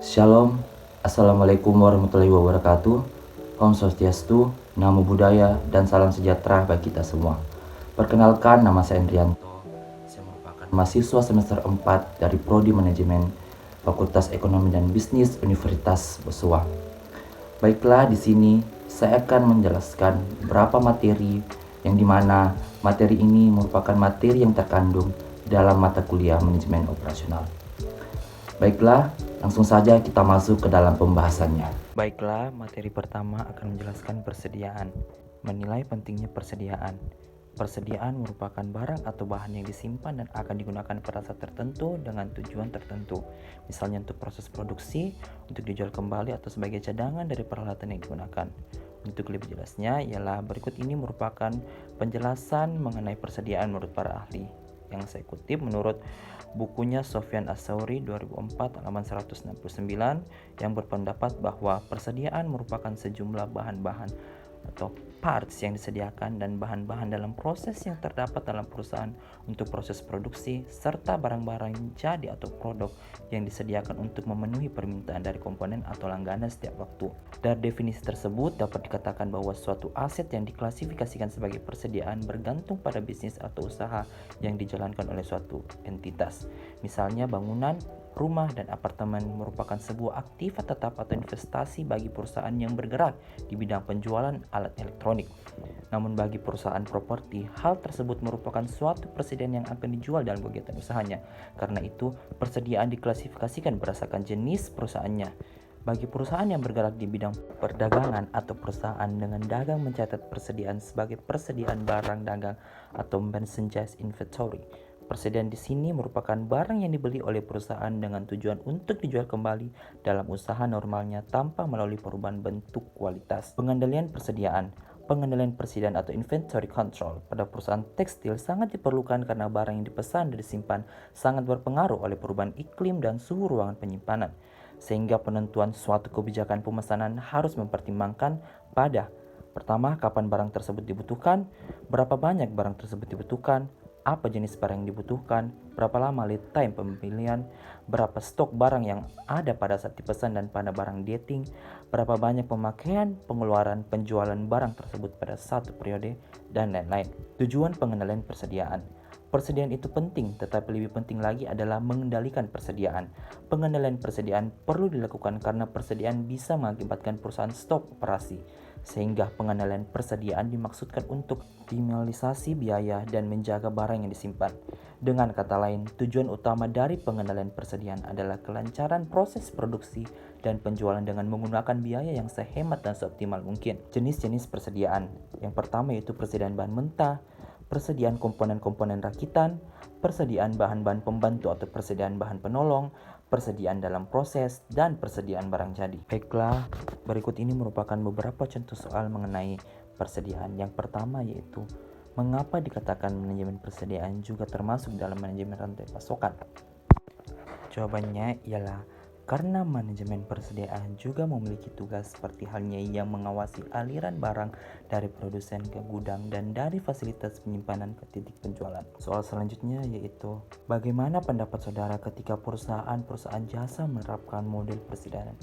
Shalom, Assalamualaikum warahmatullahi wabarakatuh. Om Swastiastu, Namo Buddhaya, dan salam sejahtera bagi kita semua. Perkenalkan, nama saya Endrianto. Saya merupakan mahasiswa semester 4 dari Prodi Manajemen Fakultas Ekonomi dan Bisnis Universitas Bosua. Baiklah, di sini saya akan menjelaskan beberapa materi yang dimana materi ini merupakan materi yang terkandung dalam mata kuliah manajemen operasional. Baiklah, langsung saja kita masuk ke dalam pembahasannya. Baiklah, materi pertama akan menjelaskan persediaan. Menilai pentingnya persediaan. Persediaan merupakan barang atau bahan yang disimpan dan akan digunakan pada saat tertentu dengan tujuan tertentu. Misalnya untuk proses produksi, untuk dijual kembali atau sebagai cadangan dari peralatan yang digunakan. Untuk lebih jelasnya, ialah berikut ini merupakan penjelasan mengenai persediaan menurut para ahli. Yang saya kutip menurut bukunya Sofyan As-Sauri 2004 halaman 169 yang berpendapat bahwa persediaan merupakan sejumlah bahan-bahan atau parts yang disediakan dan bahan-bahan dalam proses yang terdapat dalam perusahaan untuk proses produksi serta barang-barang jadi atau produk yang disediakan untuk memenuhi permintaan dari komponen atau langganan setiap waktu. Dari definisi tersebut dapat dikatakan bahwa suatu aset yang diklasifikasikan sebagai persediaan bergantung pada bisnis atau usaha yang dijalankan oleh suatu entitas. Misalnya bangunan, rumah, dan apartemen merupakan sebuah aktiva tetap atau investasi bagi perusahaan yang bergerak di bidang penjualan alat elektronik. Namun bagi perusahaan properti, hal tersebut merupakan suatu persediaan yang akan dijual dalam kegiatan usahanya. Karena itu, persediaan diklasifikasikan berdasarkan jenis perusahaannya. Bagi perusahaan yang bergerak di bidang perdagangan atau perusahaan dengan dagang mencatat persediaan sebagai persediaan barang dagang atau merchandise inventory. Persediaan di sini merupakan barang yang dibeli oleh perusahaan dengan tujuan untuk dijual kembali dalam usaha normalnya tanpa melalui perubahan bentuk kualitas. Pengendalian persediaan. Pengendalian persediaan atau inventory control pada perusahaan tekstil sangat diperlukan karena barang yang dipesan dan disimpan sangat berpengaruh oleh perubahan iklim dan suhu ruangan penyimpanan. Sehingga penentuan suatu kebijakan pemesanan harus mempertimbangkan pada pertama, kapan barang tersebut dibutuhkan, berapa banyak barang tersebut dibutuhkan, apa jenis barang yang dibutuhkan, berapa lama lead time pembelian, berapa stok barang yang ada pada saat dipesan dan pada barang dating, berapa banyak pemakaian, pengeluaran, penjualan barang tersebut pada satu periode, dan lain-lain. Tujuan pengendalian persediaan. Persediaan itu penting, tetapi lebih penting lagi adalah mengendalikan persediaan. Pengendalian persediaan perlu dilakukan karena persediaan bisa mengakibatkan perusahaan stop operasi. Sehingga pengendalian persediaan dimaksudkan untuk optimalisasi biaya dan menjaga barang yang disimpan. Dengan kata lain, tujuan utama dari pengendalian persediaan adalah kelancaran proses produksi dan penjualan dengan menggunakan biaya yang sehemat dan seoptimal mungkin. Jenis-jenis persediaan. Yang pertama yaitu persediaan bahan mentah, persediaan komponen-komponen rakitan, persediaan bahan-bahan pembantu atau persediaan bahan penolong, persediaan dalam proses, dan persediaan barang jadi. Baiklah, berikut ini merupakan beberapa contoh soal mengenai persediaan. Yang pertama yaitu, mengapa dikatakan manajemen persediaan juga termasuk dalam manajemen rantai pasokan? Jawabannya ialah karena manajemen persediaan juga memiliki tugas seperti halnya yang mengawasi aliran barang dari produsen ke gudang dan dari fasilitas penyimpanan ke titik penjualan. Soal selanjutnya yaitu, bagaimana pendapat saudara ketika perusahaan jasa menerapkan model persediaan?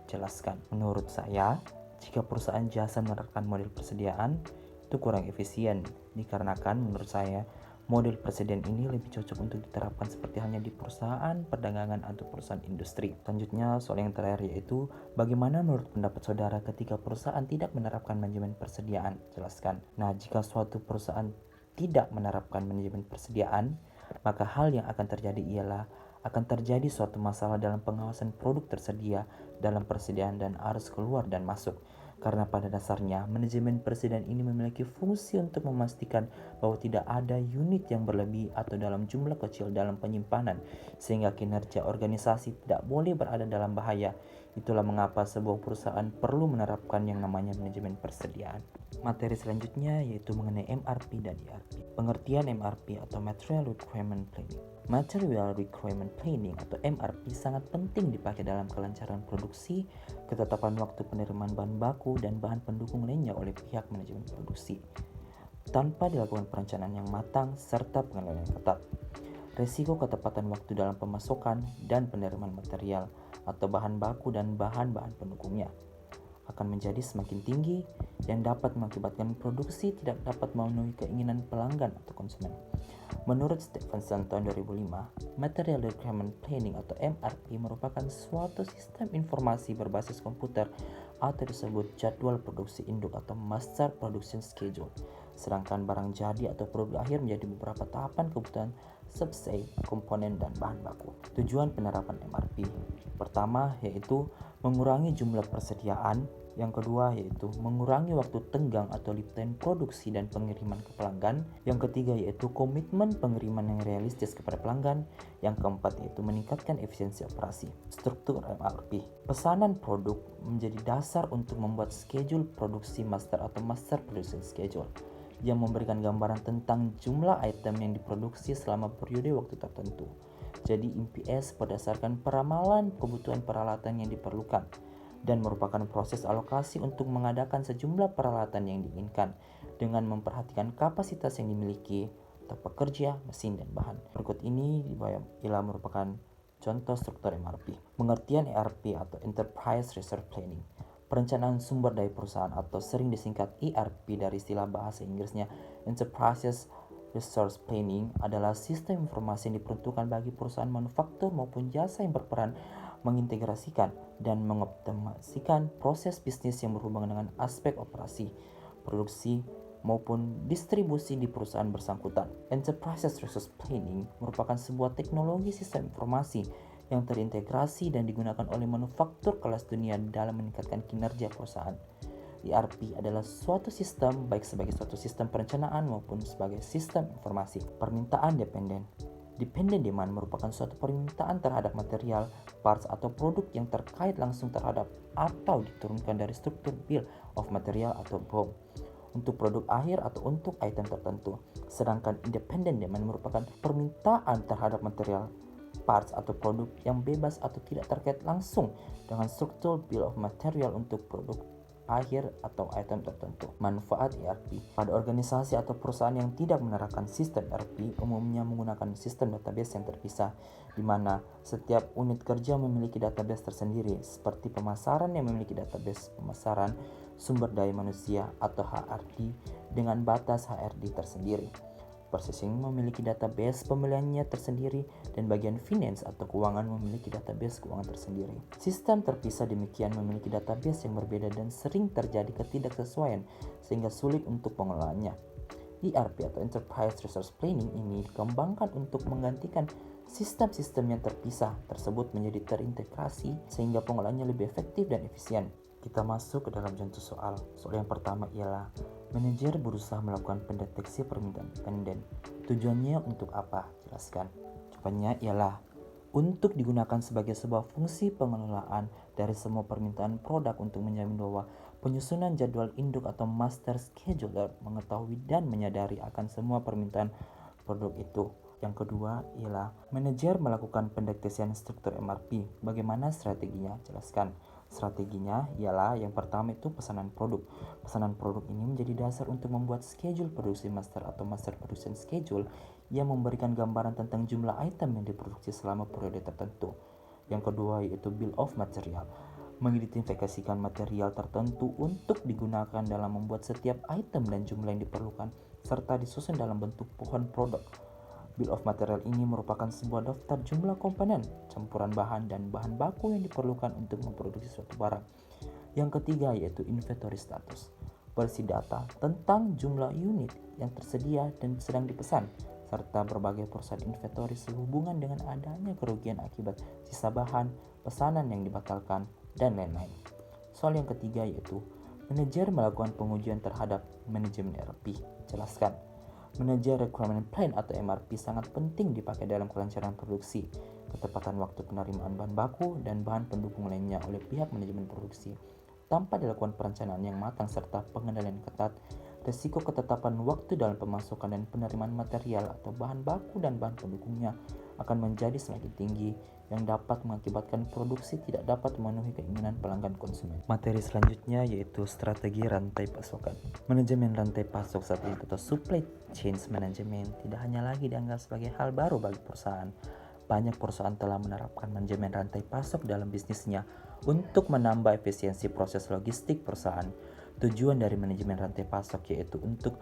Jelaskan. Menurut saya, jika perusahaan jasa menerapkan model persediaan, itu kurang efisien, dikarenakan menurut saya model persediaan ini lebih cocok untuk diterapkan seperti halnya di perusahaan perdagangan atau perusahaan industri. Selanjutnya, soal yang terakhir yaitu, bagaimana menurut pendapat saudara ketika perusahaan tidak menerapkan manajemen persediaan? Jelaskan. Nah, jika suatu perusahaan tidak menerapkan manajemen persediaan, maka hal yang akan terjadi ialah akan terjadi suatu masalah dalam pengawasan produk tersedia dalam persediaan dan arus keluar dan masuk. Karena pada dasarnya manajemen persediaan ini memiliki fungsi untuk memastikan bahwa tidak ada unit yang berlebih atau dalam jumlah kecil dalam penyimpanan, sehingga kinerja organisasi tidak boleh berada dalam bahaya. Itulah mengapa sebuah perusahaan perlu menerapkan yang namanya manajemen persediaan. Materi selanjutnya yaitu mengenai MRP dan ERP. Pengertian MRP atau Material Requirement Planning. Material Requirement Planning atau MRP sangat penting dipakai dalam kelancaran produksi, ketetapan waktu penerimaan bahan baku, dan bahan pendukung lainnya oleh pihak manajemen produksi. Tanpa dilakukan perencanaan yang matang serta pengendalian yang ketat, resiko ketepatan waktu dalam pemasokan dan penerimaan material atau bahan baku dan bahan-bahan pendukungnya akan menjadi semakin tinggi yang dapat mengakibatkan produksi tidak dapat memenuhi keinginan pelanggan atau konsumen. Menurut Stephenson tahun 2005, Material Requirement Planning atau MRP merupakan suatu sistem informasi berbasis komputer atau disebut jadwal produksi induk atau Master Production Schedule. Sedangkan barang jadi atau produk akhir menjadi beberapa tahapan kebutuhan subsay, komponen, dan bahan baku. Tujuan penerapan MRP pertama yaitu mengurangi jumlah persediaan, yang kedua yaitu mengurangi waktu tenggang atau lead time produksi dan pengiriman ke pelanggan, yang ketiga yaitu komitmen pengiriman yang realistis kepada pelanggan, yang keempat yaitu meningkatkan efisiensi operasi. Struktur MRP. Pesanan produk menjadi dasar untuk membuat schedule produksi master atau master production schedule yang memberikan gambaran tentang jumlah item yang diproduksi selama periode waktu tertentu. Jadi MPS berdasarkan peramalan kebutuhan peralatan yang diperlukan dan merupakan proses alokasi untuk mengadakan sejumlah peralatan yang diinginkan dengan memperhatikan kapasitas yang dimiliki atau pekerja, mesin, dan bahan. Berikut ini ialah merupakan contoh struktur MRP. Pengertian ERP atau Enterprise Resource Planning. Perencanaan sumber daya perusahaan atau sering disingkat ERP dari istilah bahasa Inggrisnya Enterprise Resource Planning adalah sistem informasi yang diperuntukkan bagi perusahaan manufaktur maupun jasa yang berperan mengintegrasikan dan mengoptimasikan proses bisnis yang berhubungan dengan aspek operasi, produksi, maupun distribusi di perusahaan bersangkutan. Enterprise Resource Planning merupakan sebuah teknologi sistem informasi yang terintegrasi dan digunakan oleh manufaktur kelas dunia dalam meningkatkan kinerja perusahaan. ERP adalah suatu sistem baik sebagai suatu sistem perencanaan maupun sebagai sistem informasi. Permintaan dependen. Dependent demand merupakan suatu permintaan terhadap material, parts, atau produk yang terkait langsung terhadap atau diturunkan dari struktur bill of material atau BOM untuk produk akhir atau untuk item tertentu. Sedangkan independent demand merupakan permintaan terhadap material, parts, atau produk yang bebas atau tidak terkait langsung dengan struktur bill of material untuk produk akhir atau item tertentu. Manfaat ERP pada organisasi atau perusahaan yang tidak menerapkan sistem ERP umumnya menggunakan sistem database yang terpisah, di mana setiap unit kerja memiliki database tersendiri, seperti pemasaran yang memiliki database pemasaran, sumber daya manusia atau HRD dengan batas HRD tersendiri. Purchasing memiliki database pembeliannya tersendiri, dan bagian finance atau keuangan memiliki database keuangan tersendiri. Sistem terpisah demikian memiliki database yang berbeda dan sering terjadi ketidaksesuaian sehingga sulit untuk pengelolaannya. ERP atau Enterprise Resource Planning ini dikembangkan untuk menggantikan sistem-sistem yang terpisah tersebut menjadi terintegrasi sehingga pengolahannya lebih efektif dan efisien. Kita masuk ke dalam contoh soal. Soal yang pertama ialah manajer berusaha melakukan pendeteksi permintaan dependen. Tujuannya untuk apa? Jelaskan. Jawabannya ialah untuk digunakan sebagai sebuah fungsi pengelolaan dari semua permintaan produk untuk menjamin bahwa penyusunan jadwal induk atau master scheduler mengetahui dan menyadari akan semua permintaan produk itu. Yang kedua ialah manajer melakukan pendeteksian struktur MRP. Bagaimana strateginya? Jelaskan. Strateginya ialah yang pertama itu pesanan produk. Pesanan produk ini menjadi dasar untuk membuat schedule produksi master atau master production schedule yang memberikan gambaran tentang jumlah item yang diproduksi selama periode tertentu. Yang kedua yaitu bill of material. Mengidentifikasikan material tertentu untuk digunakan dalam membuat setiap item dan jumlah yang diperlukan serta disusun dalam bentuk pohon produk. Bill of material ini merupakan sebuah daftar jumlah komponen, campuran bahan, dan bahan baku yang diperlukan untuk memproduksi suatu barang. Yang ketiga yaitu inventory status, berisi data tentang jumlah unit yang tersedia dan sedang dipesan, serta berbagai perusahaan inventory sehubungan dengan adanya kerugian akibat sisa bahan, pesanan yang dibatalkan, dan lain-lain. Soal yang ketiga yaitu manajer melakukan pengujian terhadap manajemen ERP. Jelaskan. Manajer Requirement Plan atau MRP sangat penting dipakai dalam kelancaran produksi, ketepatan waktu penerimaan bahan baku, dan bahan pendukung lainnya oleh pihak manajemen produksi. Tanpa dilakukan perencanaan yang matang serta pengendalian ketat, risiko ketetapan waktu dalam pemasukan dan penerimaan material atau bahan baku dan bahan pendukungnya akan menjadi semakin tinggi yang dapat mengakibatkan produksi tidak dapat memenuhi keinginan pelanggan konsumen. Materi selanjutnya yaitu strategi rantai pasokan. Manajemen rantai pasok saat ini atau supply chain management tidak hanya lagi dianggap sebagai hal baru bagi perusahaan, banyak perusahaan telah menerapkan manajemen rantai pasok dalam bisnisnya untuk menambah efisiensi proses logistik perusahaan. Tujuan dari manajemen rantai pasok yaitu untuk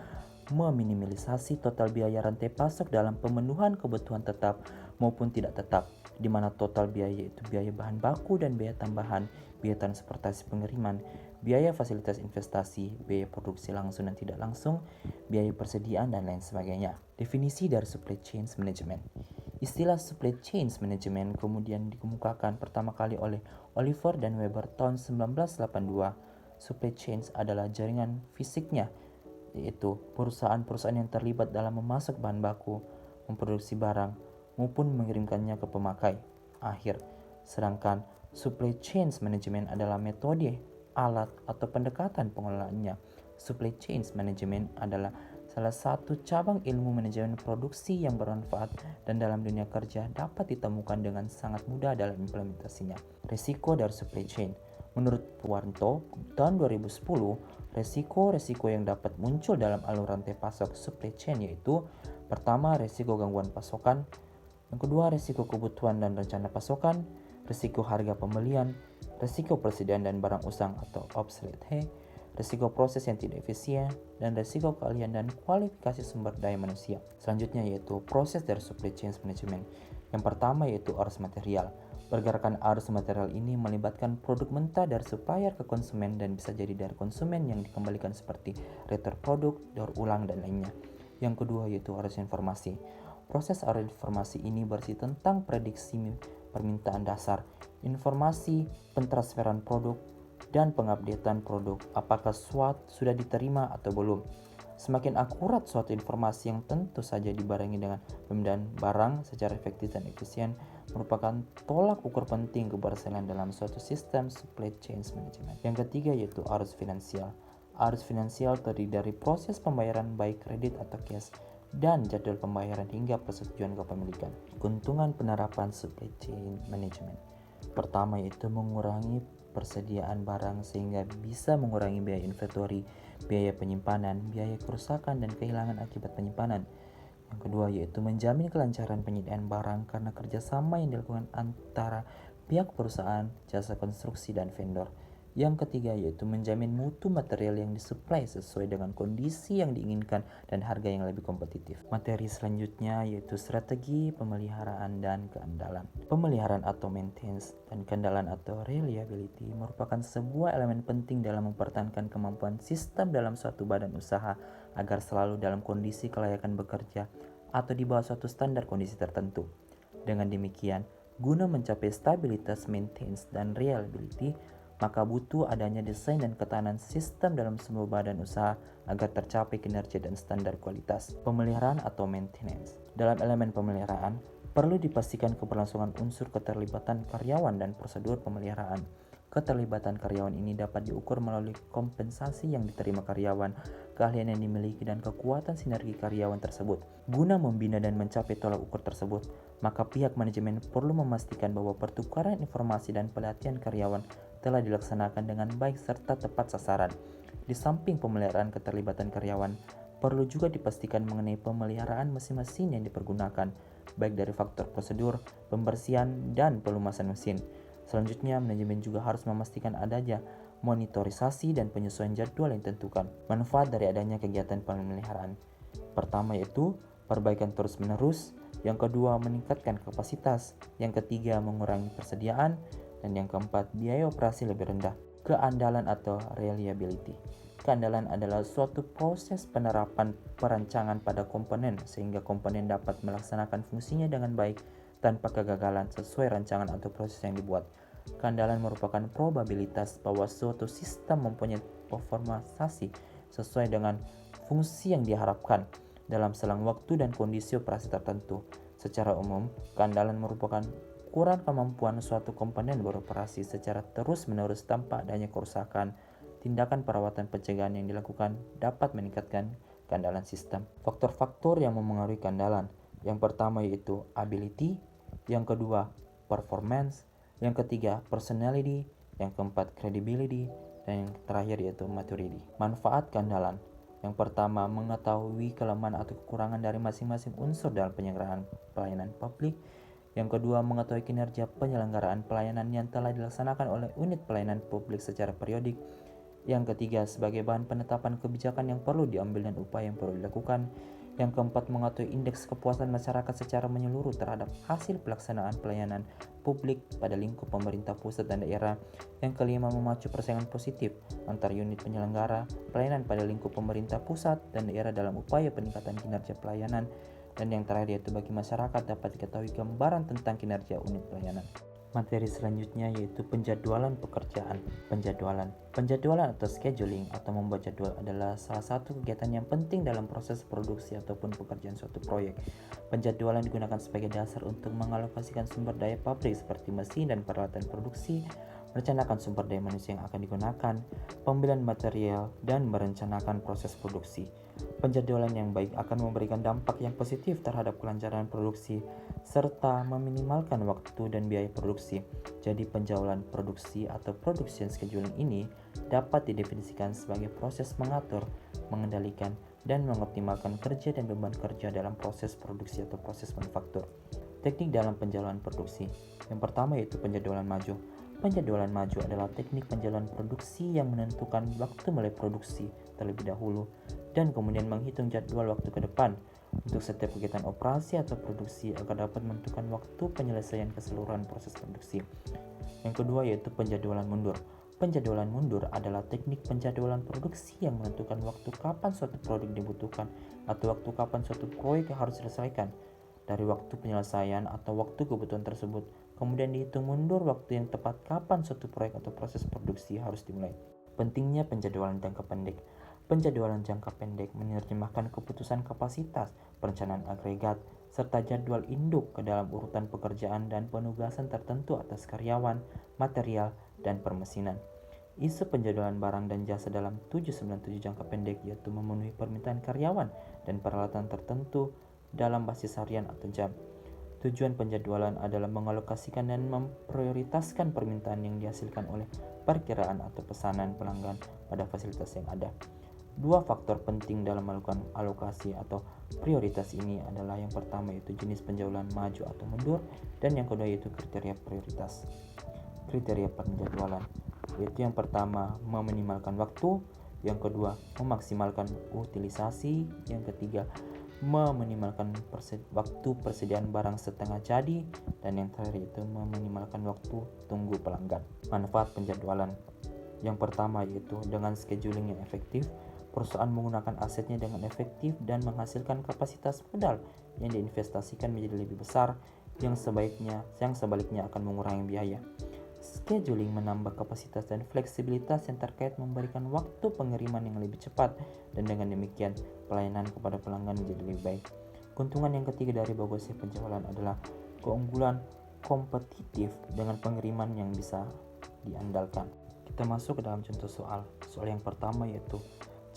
meminimalisasi total biaya rantai pasok dalam pemenuhan kebutuhan tetap maupun tidak tetap, di mana total biaya itu biaya bahan baku dan biaya tambahan, biaya transportasi pengiriman, biaya fasilitas investasi, biaya produksi langsung dan tidak langsung, biaya persediaan, dan lain sebagainya. Definisi dari supply chain management. Istilah supply chain management kemudian dikemukakan pertama kali oleh Oliver dan Weber tahun 1982. Supply chain adalah jaringan fisiknya, yaitu perusahaan-perusahaan yang terlibat dalam memasok bahan baku, memproduksi barang, maupun mengirimkannya ke pemakai akhir. Sedangkan supply chain management adalah metode, alat, atau pendekatan pengelolaannya. Supply chain management adalah salah satu cabang ilmu manajemen produksi yang bermanfaat dan dalam dunia kerja dapat ditemukan dengan sangat mudah dalam implementasinya. Risiko dari supply chain. Menurut Puwanto, tahun 2010, resiko-resiko yang dapat muncul dalam alur rantai pasok supply chain yaitu: pertama, resiko gangguan pasokan; yang kedua, resiko kebutuhan dan rencana pasokan; resiko harga pembelian; resiko persediaan dan barang usang atau obsolete; resiko proses yang tidak efisien; dan resiko keahlian dan kualifikasi sumber daya manusia. Selanjutnya yaitu proses dari supply chain management. Yang pertama yaitu arus material. Pergerakan arus material ini melibatkan produk mentah dari supplier ke konsumen dan bisa jadi dari konsumen yang dikembalikan seperti retur produk, daur ulang, dan lainnya. Yang kedua yaitu arus informasi. Proses arus informasi ini bersih tentang prediksi permintaan dasar, informasi pentransferan produk, dan pengupdatean produk, apakah suatu sudah diterima atau belum. Semakin akurat suatu informasi yang tentu saja dibarengi dengan pemindaian barang secara efektif dan efisien merupakan tolak ukur penting keberhasilan dalam suatu sistem supply chain management. Yang ketiga yaitu arus finansial. Arus finansial terdiri dari proses pembayaran baik kredit atau cash dan jadwal pembayaran hingga persetujuan kepemilikan. Keuntungan penerapan supply chain management. Pertama yaitu mengurangi persediaan barang sehingga bisa mengurangi biaya inventory, biaya penyimpanan, biaya kerusakan, dan kehilangan akibat penyimpanan. Yang kedua yaitu menjamin kelancaran penyediaan barang karena kerjasama yang dilakukan antara pihak perusahaan, jasa konstruksi, dan vendor. Yang ketiga yaitu menjamin mutu material yang disuplai sesuai dengan kondisi yang diinginkan dan harga yang lebih kompetitif. Materi selanjutnya yaitu strategi pemeliharaan dan keandalan. Pemeliharaan atau maintenance dan keandalan atau reliability merupakan sebuah elemen penting dalam mempertahankan kemampuan sistem dalam suatu badan usaha agar selalu dalam kondisi kelayakan bekerja atau di bawah suatu standar kondisi tertentu. Dengan demikian, guna mencapai stabilitas maintenance dan reliability, maka butuh adanya desain dan ketahanan sistem dalam semua badan usaha agar tercapai kinerja dan standar kualitas. Pemeliharaan atau maintenance. Dalam elemen pemeliharaan, perlu dipastikan keberlangsungan unsur keterlibatan karyawan dan prosedur pemeliharaan. Keterlibatan karyawan ini dapat diukur melalui kompensasi yang diterima karyawan, keahlian yang dimiliki, dan kekuatan sinergi karyawan tersebut. Guna membina dan mencapai tolak ukur tersebut, maka pihak manajemen perlu memastikan bahwa pertukaran informasi dan pelatihan karyawan telah dilaksanakan dengan baik serta tepat sasaran. Di samping pemeliharaan keterlibatan karyawan, perlu juga dipastikan mengenai pemeliharaan mesin-mesin yang dipergunakan, baik dari faktor prosedur, pembersihan, dan pelumasan mesin. Selanjutnya, manajemen juga harus memastikan adanya monitorisasi dan penyesuaian jadwal yang ditentukan. Manfaat dari adanya kegiatan pemeliharaan. Pertama yaitu perbaikan terus-menerus, yang kedua meningkatkan kapasitas, yang ketiga mengurangi persediaan, dan yang keempat biaya operasi lebih rendah. Keandalan atau reliability. Keandalan adalah suatu proses penerapan perancangan pada komponen sehingga komponen dapat melaksanakan fungsinya dengan baik tanpa kegagalan sesuai rancangan atau proses yang dibuat. Keandalan merupakan probabilitas bahwa suatu sistem mempunyai performasi sesuai dengan fungsi yang diharapkan dalam selang waktu dan kondisi operasi tertentu. Secara umum, keandalan merupakan ukuran kemampuan suatu komponen beroperasi secara terus-menerus tanpa adanya kerusakan. Tindakan perawatan pencegahan yang dilakukan dapat meningkatkan keandalan sistem. Faktor-faktor yang memengaruhi keandalan. Yang pertama yaitu ability, yang kedua performance, yang ketiga personality, yang keempat credibility, dan yang terakhir yaitu maturity. Manfaat keandalan. Yang pertama, mengetahui kelemahan atau kekurangan dari masing-masing unsur dalam penyelenggaraan pelayanan publik. Yang kedua, mengetahui kinerja penyelenggaraan pelayanan yang telah dilaksanakan oleh unit pelayanan publik secara periodik. Yang ketiga, sebagai bahan penetapan kebijakan yang perlu diambil dan upaya yang perlu dilakukan. Yang keempat, mengetahui indeks kepuasan masyarakat secara menyeluruh terhadap hasil pelaksanaan pelayanan publik pada lingkup pemerintah pusat dan daerah. Yang kelima, memacu persaingan positif antar unit penyelenggara pelayanan pada lingkup pemerintah pusat dan daerah dalam upaya peningkatan kinerja pelayanan. Dan yang terakhir yaitu bagi masyarakat dapat diketahui gambaran tentang kinerja unit pelayanan. Materi selanjutnya yaitu penjadwalan pekerjaan. Penjadwalan atau scheduling atau membuat jadwal adalah salah satu kegiatan yang penting dalam proses produksi ataupun pekerjaan suatu proyek. Penjadwalan digunakan sebagai dasar untuk mengalokasikan sumber daya pabrik seperti mesin dan peralatan produksi, merencanakan sumber daya manusia yang akan digunakan, pembelian material, dan merencanakan proses produksi. Penjadwalan yang baik akan memberikan dampak yang positif terhadap kelancaran produksi serta meminimalkan waktu dan biaya produksi. Jadi penjadwalan produksi atau production scheduling ini dapat didefinisikan sebagai proses mengatur, mengendalikan, dan mengoptimalkan kerja dan beban kerja dalam proses produksi atau proses manufaktur. Teknik dalam penjadwalan produksi. Yang pertama yaitu penjadwalan maju. Penjadwalan maju adalah teknik penjadwalan produksi yang menentukan waktu mulai produksi terlebih dahulu dan kemudian menghitung jadwal waktu ke depan untuk setiap kegiatan operasi atau produksi agar dapat menentukan waktu penyelesaian keseluruhan proses produksi. Yang kedua yaitu penjadwalan mundur. Penjadwalan mundur adalah teknik penjadwalan produksi yang menentukan waktu kapan suatu produk dibutuhkan atau waktu kapan suatu proyek harus diselesaikan. Dari waktu penyelesaian atau waktu kebutuhan tersebut, kemudian dihitung mundur waktu yang tepat kapan suatu proyek atau proses produksi harus dimulai. Pentingnya penjadwalan jangka pendek. Penjadwalan jangka pendek menerjemahkan keputusan kapasitas, perencanaan agregat, serta jadwal induk ke dalam urutan pekerjaan dan penugasan tertentu atas karyawan, material, dan permesinan. Isu penjadwalan barang dan jasa dalam 797 jangka pendek yaitu memenuhi permintaan karyawan dan peralatan tertentu dalam basis harian atau jam. Tujuan penjadwalan adalah mengalokasikan dan memprioritaskan permintaan yang dihasilkan oleh perkiraan atau pesanan pelanggan pada fasilitas yang ada. Dua faktor penting dalam melakukan alokasi atau prioritas ini adalah yang pertama yaitu jenis penjadwalan maju atau mundur dan yang kedua yaitu kriteria prioritas. Kriteria penjadwalan yaitu yang pertama meminimalkan waktu, yang kedua memaksimalkan utilisasi, yang ketiga meminimalkan waktu persediaan barang setengah jadi, dan yang terakhir itu meminimalkan waktu tunggu pelanggan. Manfaat penjadwalan yang pertama yaitu dengan scheduling yang efektif, perusahaan menggunakan asetnya dengan efektif dan menghasilkan kapasitas modal yang diinvestasikan menjadi lebih besar, yang sebaliknya akan mengurangi biaya. Scheduling menambah kapasitas dan fleksibilitas yang terkait memberikan waktu pengiriman yang lebih cepat dan dengan demikian pelayanan kepada pelanggan menjadi lebih baik. Keuntungan yang ketiga dari bagusnya penjualan adalah keunggulan kompetitif dengan pengiriman yang bisa diandalkan. Kita masuk ke dalam contoh soal. Soal yang pertama yaitu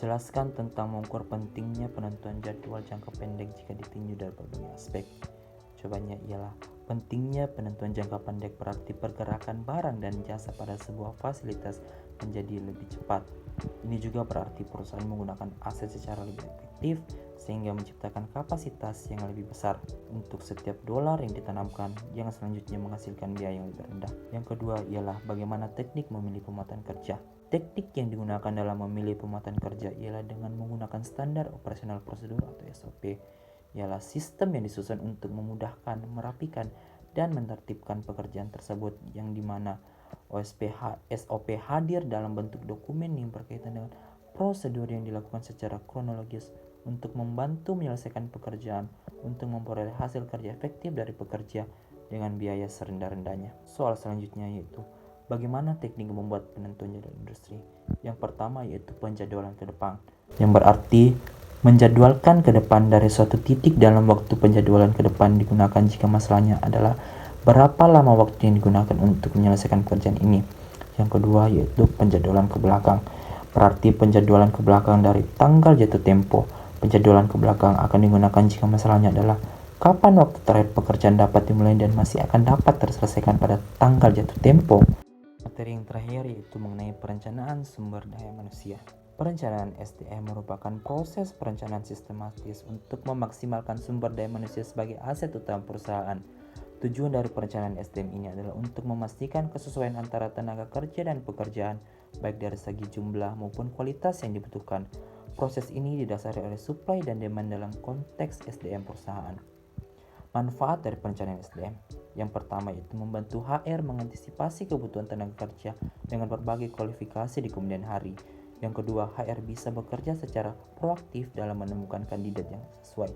jelaskan tentang mengukur pentingnya penentuan jadwal jangka pendek jika ditinjau dari berbagai aspek. Jawabannya ialah pentingnya penentuan jangka pendek berarti pergerakan barang dan jasa pada sebuah fasilitas menjadi lebih cepat. Ini juga berarti perusahaan menggunakan aset secara lebih efektif sehingga menciptakan kapasitas yang lebih besar untuk setiap dolar yang ditanamkan yang selanjutnya menghasilkan biaya yang lebih rendah. Yang kedua ialah bagaimana teknik memilih pemuatan kerja. Teknik yang digunakan dalam memilih pemuatan kerja ialah dengan menggunakan standar operasional prosedur atau SOP. Ialah sistem yang disusun untuk memudahkan, merapikan, dan menertibkan pekerjaan tersebut yang dimana SOP hadir dalam bentuk dokumen yang berkaitan dengan prosedur yang dilakukan secara kronologis untuk membantu menyelesaikan pekerjaan untuk memperoleh hasil kerja efektif dari pekerja dengan biaya serendah-rendahnya. Soal selanjutnya yaitu bagaimana teknik membuat penentuan jadwal industri. Yang pertama yaitu penjadwalan ke depan, yang berarti menjadwalkan ke depan dari suatu titik dalam waktu. Penjadwalan ke depan digunakan jika masalahnya adalah berapa lama waktu yang digunakan untuk menyelesaikan pekerjaan ini. Yang kedua yaitu penjadwalan ke belakang, berarti penjadwalan ke belakang dari tanggal jatuh tempo. Penjadwalan ke belakang akan digunakan jika masalahnya adalah kapan waktu terakhir pekerjaan dapat dimulai dan masih akan dapat terselesaikan pada tanggal jatuh tempo. Materi yang terakhir yaitu mengenai perencanaan sumber daya manusia. Perencanaan SDM merupakan proses perencanaan sistematis untuk memaksimalkan sumber daya manusia sebagai aset utama perusahaan. Tujuan dari perencanaan SDM ini adalah untuk memastikan kesesuaian antara tenaga kerja dan pekerjaan, baik dari segi jumlah maupun kualitas yang dibutuhkan. Proses ini didasari oleh supply dan demand dalam konteks SDM perusahaan. Manfaat dari perencanaan SDM. Yang pertama yaitu membantu HR mengantisipasi kebutuhan tenaga kerja dengan berbagai kualifikasi di kemudian hari. Yang kedua, HR bisa bekerja secara proaktif dalam menemukan kandidat yang sesuai.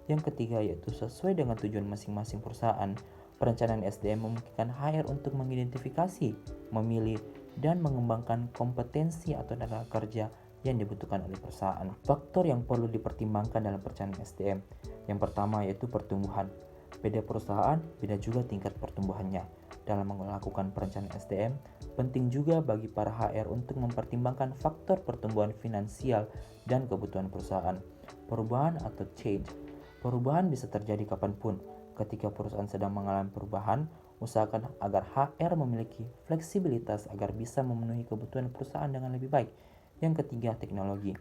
Yang ketiga yaitu sesuai dengan tujuan masing-masing perusahaan. Perencanaan SDM memungkinkan HR untuk mengidentifikasi, memilih, dan mengembangkan kompetensi atau tenaga kerja yang dibutuhkan oleh perusahaan. Faktor yang perlu dipertimbangkan dalam perencanaan SDM. Yang pertama yaitu pertumbuhan. Beda perusahaan, beda juga tingkat pertumbuhannya. Dalam melakukan perencanaan SDM, penting juga bagi para HR untuk mempertimbangkan faktor pertumbuhan finansial dan kebutuhan perusahaan. Perubahan atau change. Perubahan bisa terjadi kapanpun. Ketika perusahaan sedang mengalami perubahan, usahakan agar HR memiliki fleksibilitas agar bisa memenuhi kebutuhan perusahaan dengan lebih baik. Yang ketiga, teknologi.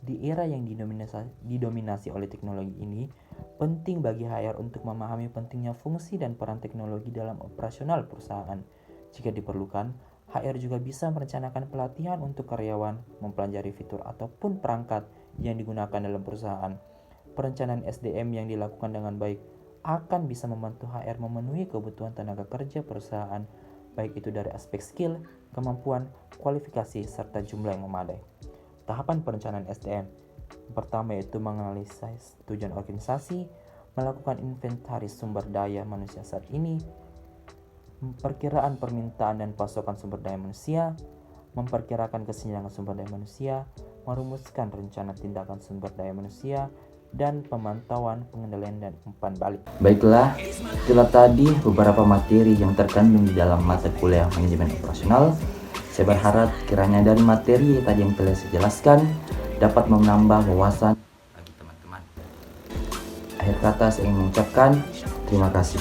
Di era yang didominasi oleh teknologi ini, penting bagi HR untuk memahami pentingnya fungsi dan peran teknologi dalam operasional perusahaan. Jika diperlukan, HR juga bisa merencanakan pelatihan untuk karyawan, mempelajari fitur ataupun perangkat yang digunakan dalam perusahaan. Perencanaan SDM yang dilakukan dengan baik akan bisa membantu HR memenuhi kebutuhan tenaga kerja perusahaan, baik itu dari aspek skill, kemampuan, kualifikasi, serta jumlah yang memadai. Tahapan perencanaan SDM. Pertama yaitu menganalisis tujuan organisasi, melakukan inventaris sumber daya manusia saat ini, perkiraan permintaan dan pasokan sumber daya manusia, memperkirakan kesenjangan sumber daya manusia, merumuskan rencana tindakan sumber daya manusia, dan pemantauan, pengendalian, dan umpan balik. Baiklah, itulah tadi beberapa materi yang terkandung di dalam mata kuliah manajemen operasional. Saya berharap kiranya dari materi tadi yang telah saya jelaskan dapat menambah wawasan bagi teman-teman. Akhir kata saya ingin mengucapkan terima kasih.